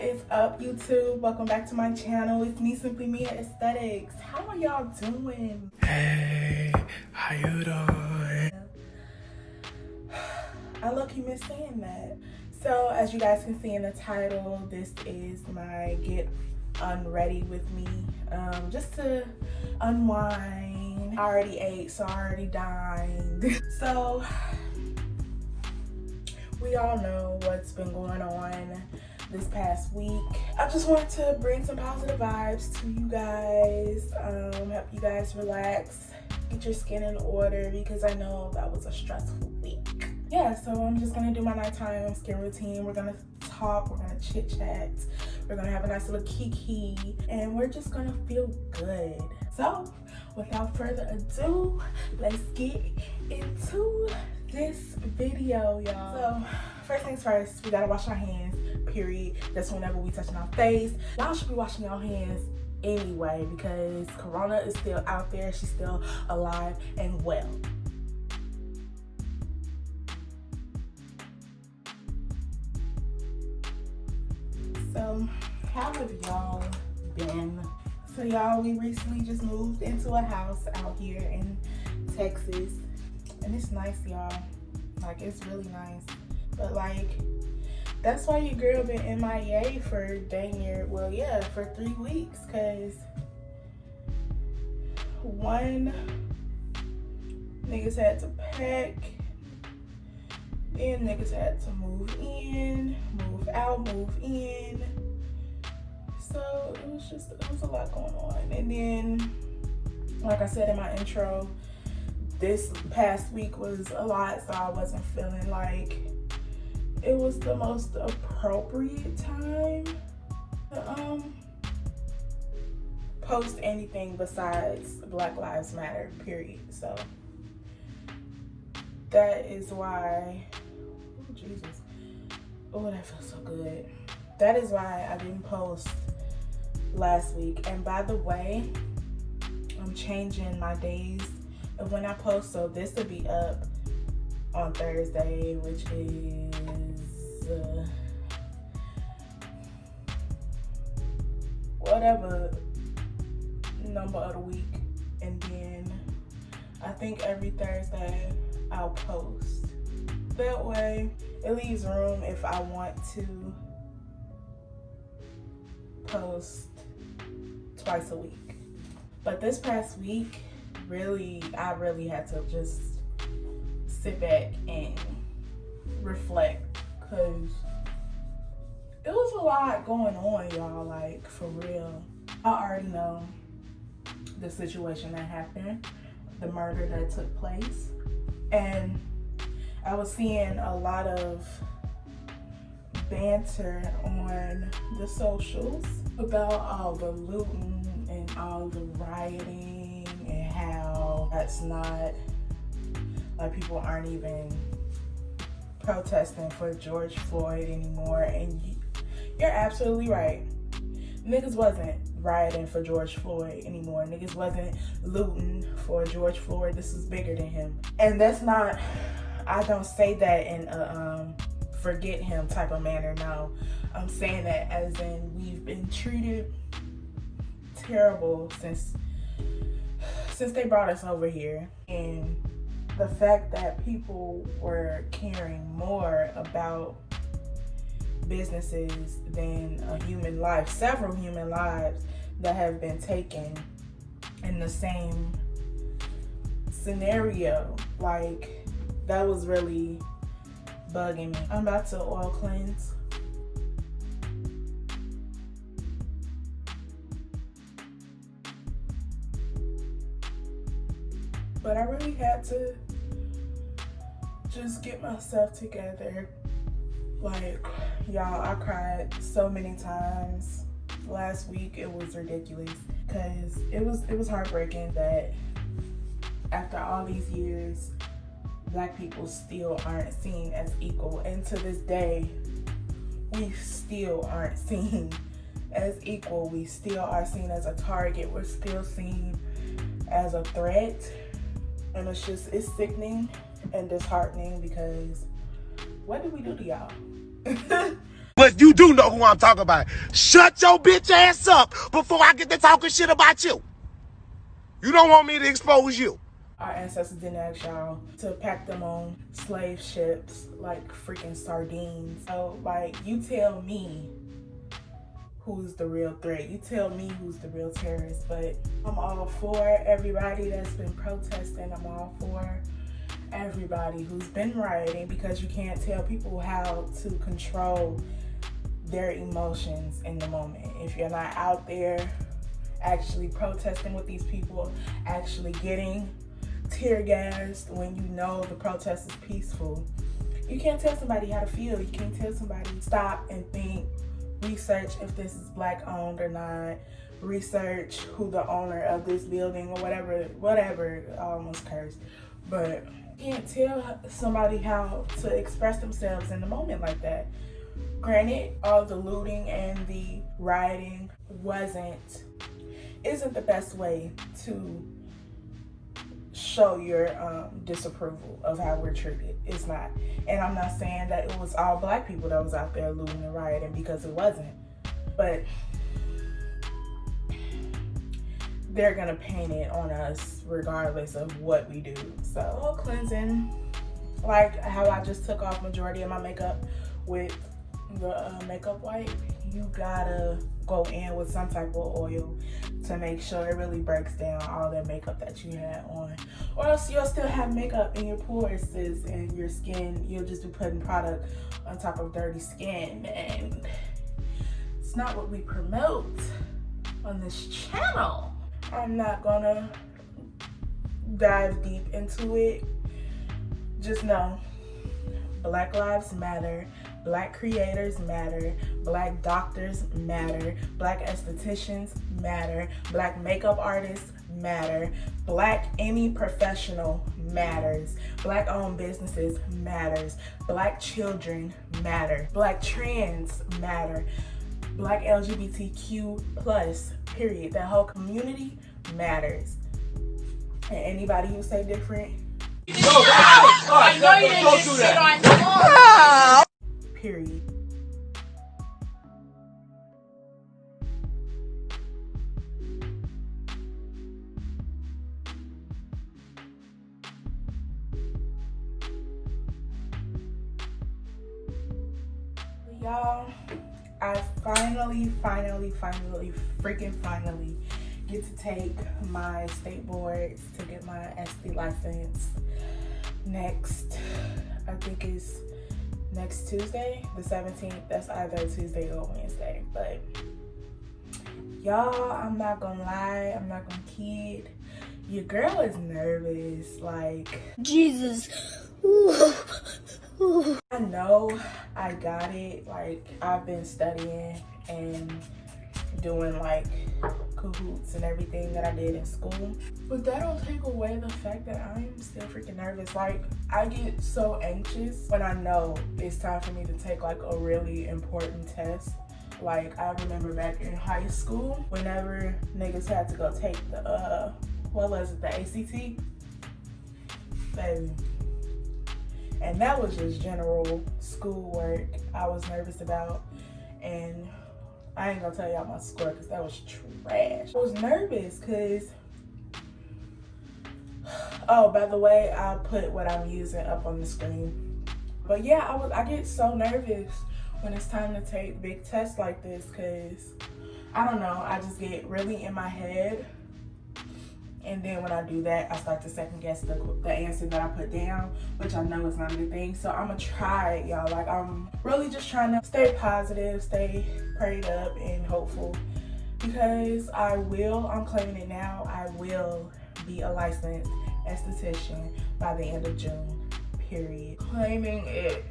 is up, YouTube? Welcome back to my channel. It's me, Simply Me, Aesthetics. How are y'all doing? Hey, how you doing? I low-key miss saying that. So as you guys can see in the title, this is my Get Unready with me. Just to unwind. I already ate, so I already dined. So we all know what's been going on this past week. I just wanted to bring some positive vibes to you guys, help you guys relax, get your skin in order, because I know that was a stressful week. Yeah, so I'm just gonna do my nighttime skin routine. We're gonna talk, we're gonna chit chat, we're gonna have a nice little kiki, and we're just gonna feel good. So without further ado, let's get into this video, y'all. So first things first, we gotta wash our hands, period. That's whenever we touching our face. Y'all should be washing your hands anyway, because Corona is still out there. She's still alive and well. So how have y'all been? So y'all, we recently just moved into a house out here in Texas, and it's nice, y'all. Like, it's really nice. But like, that's why your girl been MIA for dang near, well, yeah, for 3 weeks, cause one, niggas had to pack, then niggas had to move in, move out, move in. So it was a lot going on. And then, like I said in my intro, this past week was a lot, so I wasn't feeling like it was the most appropriate time to post anything besides Black Lives Matter, period. So that is why, oh Jesus, oh, that feels so good. That is why I didn't post last week. And by the way, I'm changing my days of when I post, so this will be up on Thursday, which is whatever number of the week, and then I think every Thursday I'll post. That way it leaves room if I want to post twice a week. But this past week, I really had to just sit back and reflect, because it was a lot going on, y'all, like, for real. I already know the situation that happened, the murder that took place, and I was seeing a lot of banter on the socials about all the looting and all the rioting, and how that's not, like, people aren't even protesting for George Floyd anymore. And you're absolutely right. Niggas wasn't rioting for George Floyd anymore. Niggas wasn't looting for George Floyd. This is bigger than him. And that's not, I don't say that in a forget him type of manner. No, I'm saying that as in we've been treated terrible since they brought us over here. And the fact that people were caring more about businesses than a human life, several human lives that have been taken in the same scenario, like, that was really bugging me. I'm about to oil cleanse. But I really had to just get myself together. Like, y'all, I cried so many times last week. It was ridiculous, because it was heartbreaking that after all these years, Black people still aren't seen as equal. And to this day, we still aren't seen as equal. We still are seen as a target. We're still seen as a threat. And it's sickening and disheartening, because what did we do to y'all? But you do know who I'm talking about. Shut your bitch ass up before I get to talking shit about you. You don't want me to expose you. Our ancestors didn't ask y'all to pack them on slave ships like freaking sardines. So, like, you tell me who's the real threat. You tell me who's the real terrorist. But I'm all for everybody that's been protesting. I'm all for everybody who's been rioting, because you can't tell people how to control their emotions in the moment. If you're not out there actually protesting with these people, actually getting tear gassed when you know the protest is peaceful, you can't tell somebody how to feel. You can't tell somebody stop and think, research if this is black owned or not, research who the owner of this building or whatever, I almost cursed. But you can't tell somebody how to express themselves in the moment like that. Granted, all the looting and the rioting isn't the best way to show your disapproval of how we're treated. It's not. And I'm not saying that it was all black people that was out there looting and rioting, because it wasn't. But they're gonna paint it on us regardless of what we do. So cleansing, like how I just took off majority of my makeup with the makeup wipe, you gotta go in with some type of oil to make sure it really breaks down all that makeup that you had on, or else you'll still have makeup in your pores, sis, and your skin, you'll just be putting product on top of dirty skin, and it's not what we promote on this channel. I'm not gonna dive deep into it. Just know, Black Lives Matter, Black creators matter, Black doctors matter, Black estheticians matter, Black makeup artists matter, Black any professional matters, Black owned businesses matters, Black children matter, Black trans matter, Black LGBTQ plus, period. That whole community matters. And anybody who say different, I know you didn't just sit on the period. Y'all, I finally get to take my state boards to get my SD license next, I think it's next Tuesday, the 17th. That's either Tuesday or Wednesday. But y'all, I'm not gonna lie, I'm not gonna kid. Your girl is nervous, like, Jesus. I know I got it. Like, I've been studying and doing like cahoots and everything that I did in school, but that don't take away the fact that I'm still freaking nervous. Like, I get so anxious when I know it's time for me to take like a really important test. Like, I remember back in high school, whenever niggas had to go take the what was it, the ACT, baby. And that was just general schoolwork I was nervous about. And I ain't gonna tell y'all my score because that was trash. I was nervous because, oh, by the way, I'll put what I'm using up on the screen. But yeah, I get so nervous when it's time to take big tests like this, because I don't know, I just get really in my head. And then when I do that, I start to second guess the answer that I put down, which I know is not a good thing. So I'm gonna try it, y'all. Like, I'm really just trying to stay positive, stay prayed up and hopeful, because I'm claiming it now, I will be a licensed esthetician by the end of June, period. Claiming it.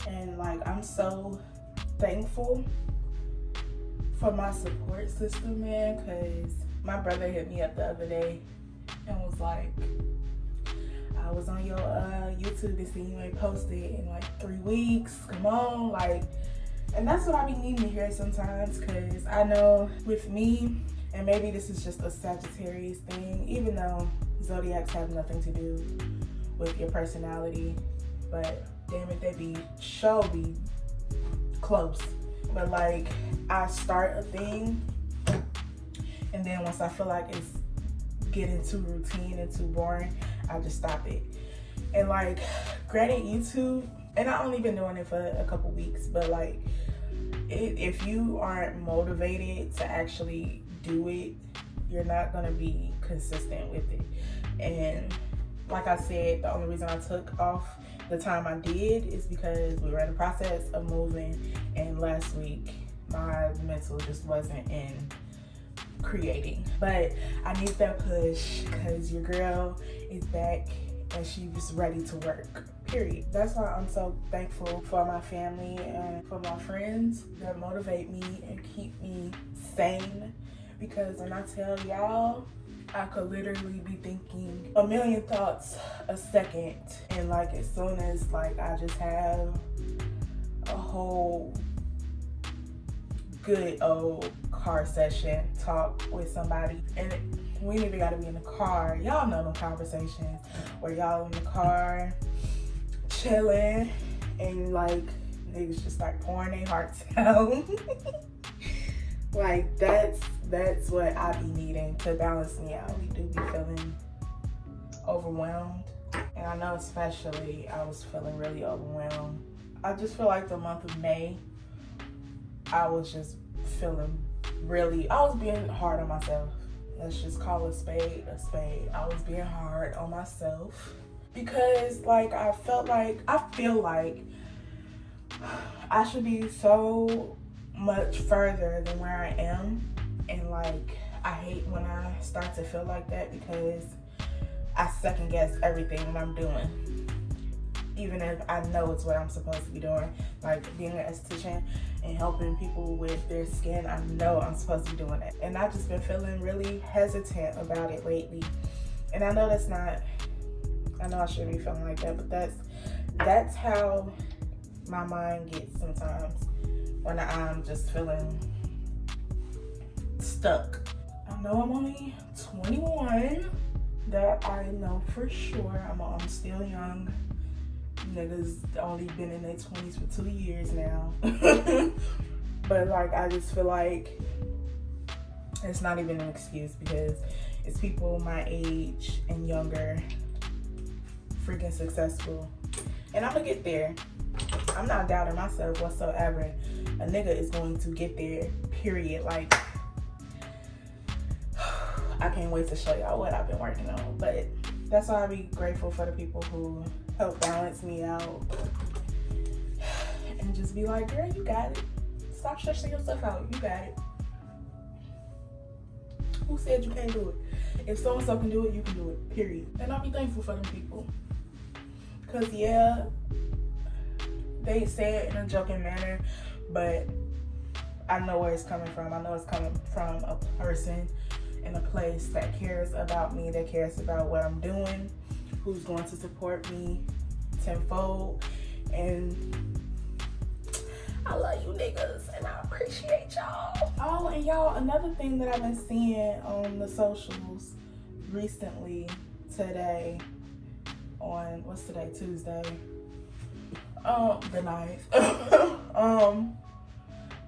And like, I'm so thankful for my support system, man, because my brother hit me up the other day and was like, I was on your YouTube and see you ain't posted in like 3 weeks. Come on, like, And that's what I be needing to hear sometimes, because I know with me, and maybe this is just a Sagittarius thing, even though zodiacs have nothing to do with your personality, but damn it, they be close. But like, I start a thing, and then once I feel like it's getting too routine and too boring, I just stop it. And like, granted, YouTube, and I only been doing it for a couple weeks, but like, if you aren't motivated to actually do it, you're not gonna be consistent with it. And like I said, the only reason I took off the time I did is because we were in the process of moving, and last week my mental just wasn't in creating. But I need that push because your girl is back and she was ready to work, period. That's why I'm so thankful for my family and for my friends that motivate me and keep me sane. Because when I tell y'all, I could literally be thinking a million thoughts a second, and like as soon as like I just have a whole good old car session talk with somebody, and we ain't even gotta be in the car. Y'all know them conversations where y'all in the car chilling and like niggas just start pouring their hearts out. Like that's what I be needing to balance me out. We do be feeling overwhelmed, and I know especially I was feeling really overwhelmed. I just feel like the month of May, I was just feeling I was being hard on myself. Let's just call a spade a spade. I was being hard on myself because like I feel like I should be so much further than where I am, and like I hate when I start to feel like that because I second guess everything that I'm doing, even if I know it's what I'm supposed to be doing. Like being an esthetician and helping people with their skin, I know I'm supposed to be doing it, and I've just been feeling really hesitant about it lately. And I know I shouldn't be feeling like that, but that's how my mind gets sometimes when I'm just feeling stuck. I know I'm only 21, that I know for sure. I'm still young. Niggas only been in their 20s for 2 years now. But like, I just feel like it's not even an excuse, because it's people my age and younger freaking successful, and I'm gonna get there. I'm not doubting myself whatsoever. A nigga is going to get there, period. Like, I can't wait to show y'all what I've been working on. But that's why I be grateful for the people who help balance me out and just be like, girl, you got it. Stop stressing yourself out. You got it. Who said you can't do it? If so-and-so can do it, you can do it, period. And I'll be thankful for them people. Because, yeah, they say it in a joking manner, but I know where it's coming from. I know it's coming from a person in a place that cares about me, that cares about what I'm doing, who's going to support me tenfold. And I love you niggas, and I appreciate y'all. Oh, and y'all, another thing that I've been seeing on the socials recently today, on, what's today, Tuesday? The 9th.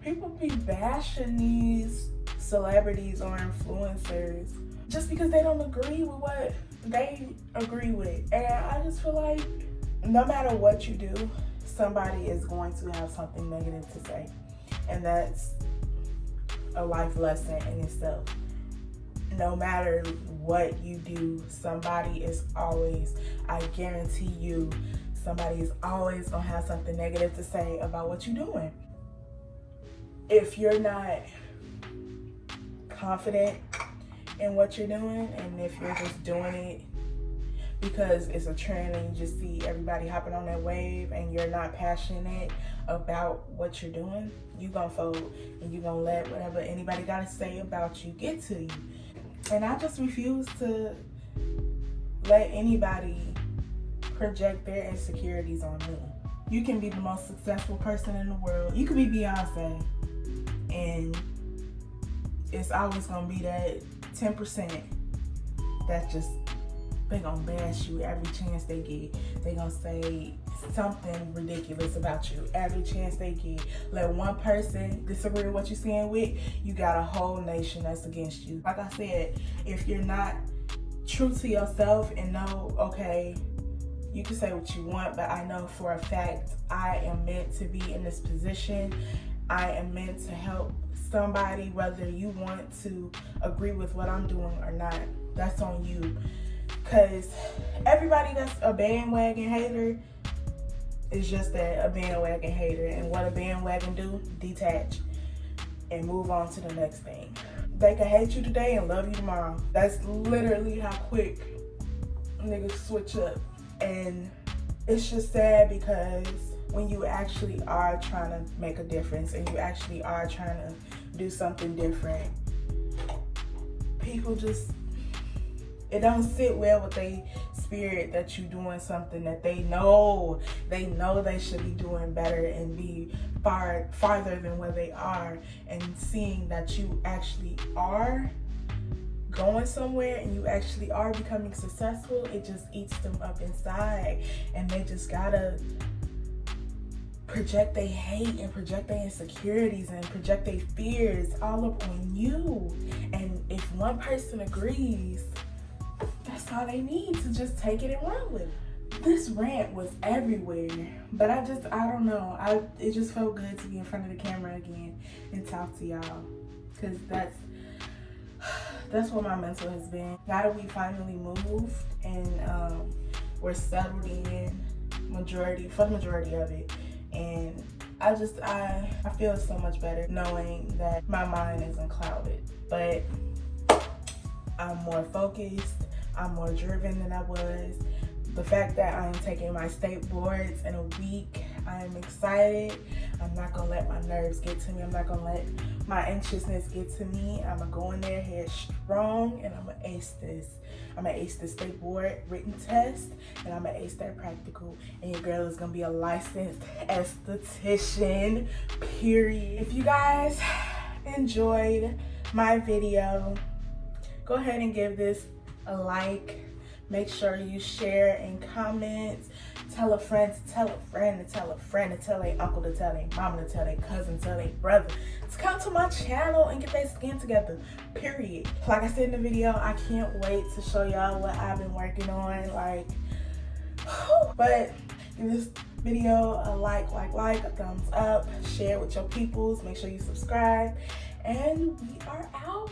People be bashing these celebrities or influencers just because they don't agree with what they agree with. And I just feel like no matter what you do, somebody is going to have something negative to say. And that's a life lesson in itself. No matter what you do, somebody is always, I guarantee you, somebody is always gonna have something negative to say about what you're doing. If you're not confident in what you're doing, and if you're just doing it because it's a trend and you just see everybody hopping on that wave and you're not passionate about what you're doing, you gonna fold and you gonna let whatever anybody gotta say about you get to you. And I just refuse to let anybody project their insecurities on me. You can be the most successful person in the world. You could be Beyonce, and it's always gonna be that 10% that's just, they gonna bash you every chance they get. They gonna say something ridiculous about you every chance they get. Let one person disagree with what you're saying with, you got a whole nation that's against you. Like I said, if you're not true to yourself and know, okay, you can say what you want, but I know for a fact I am meant to be in this position. I am meant to help somebody, whether you want to agree with what I'm doing or not. That's on you. Because everybody that's a bandwagon hater is just that, a bandwagon hater. And what a bandwagon do? Detach and move on to the next thing. They can hate you today and love you tomorrow. That's literally how quick niggas switch up. And it's just sad because when you actually are trying to make a difference and you actually are trying to do something different, people just, it don't sit well with their spirit that you doing something that they know they should be doing better and be farther than where they are, and seeing that you actually are going somewhere and you actually are becoming successful, it just eats them up inside, and they just gotta project their hate and project their insecurities and project their fears all up on you. And if one person agrees, that's all they need to just take it and run with it. This rant was everywhere, but I don't know. It just felt good to be in front of the camera again and talk to y'all, because that's what my mental has been. Now that we finally moved and we're settled in for the majority of it, and I feel so much better knowing that my mind isn't clouded, but I'm more focused, I'm more driven than I was. The fact that I'm taking my state boards in a week, I'm excited. I'm not gonna let my nerves get to me. I'm not gonna let my anxiousness get to me. I'm gonna go in there head strong and I'm gonna ace this. I'm gonna ace the state board written test and I'm gonna ace that practical. And your girl is gonna be a licensed esthetician, period. If you guys enjoyed my video, go ahead and give this a like. Make sure you share and comment. Tell a friend to tell a friend to tell a friend to tell their uncle to tell their mama to tell their cousin to tell their brother to come to my channel and get their skin together, period. Like I said in the video, I can't wait to show y'all what I've been working on. Like, but give this video a like, a thumbs up, share with your peoples, make sure you subscribe, and we are out.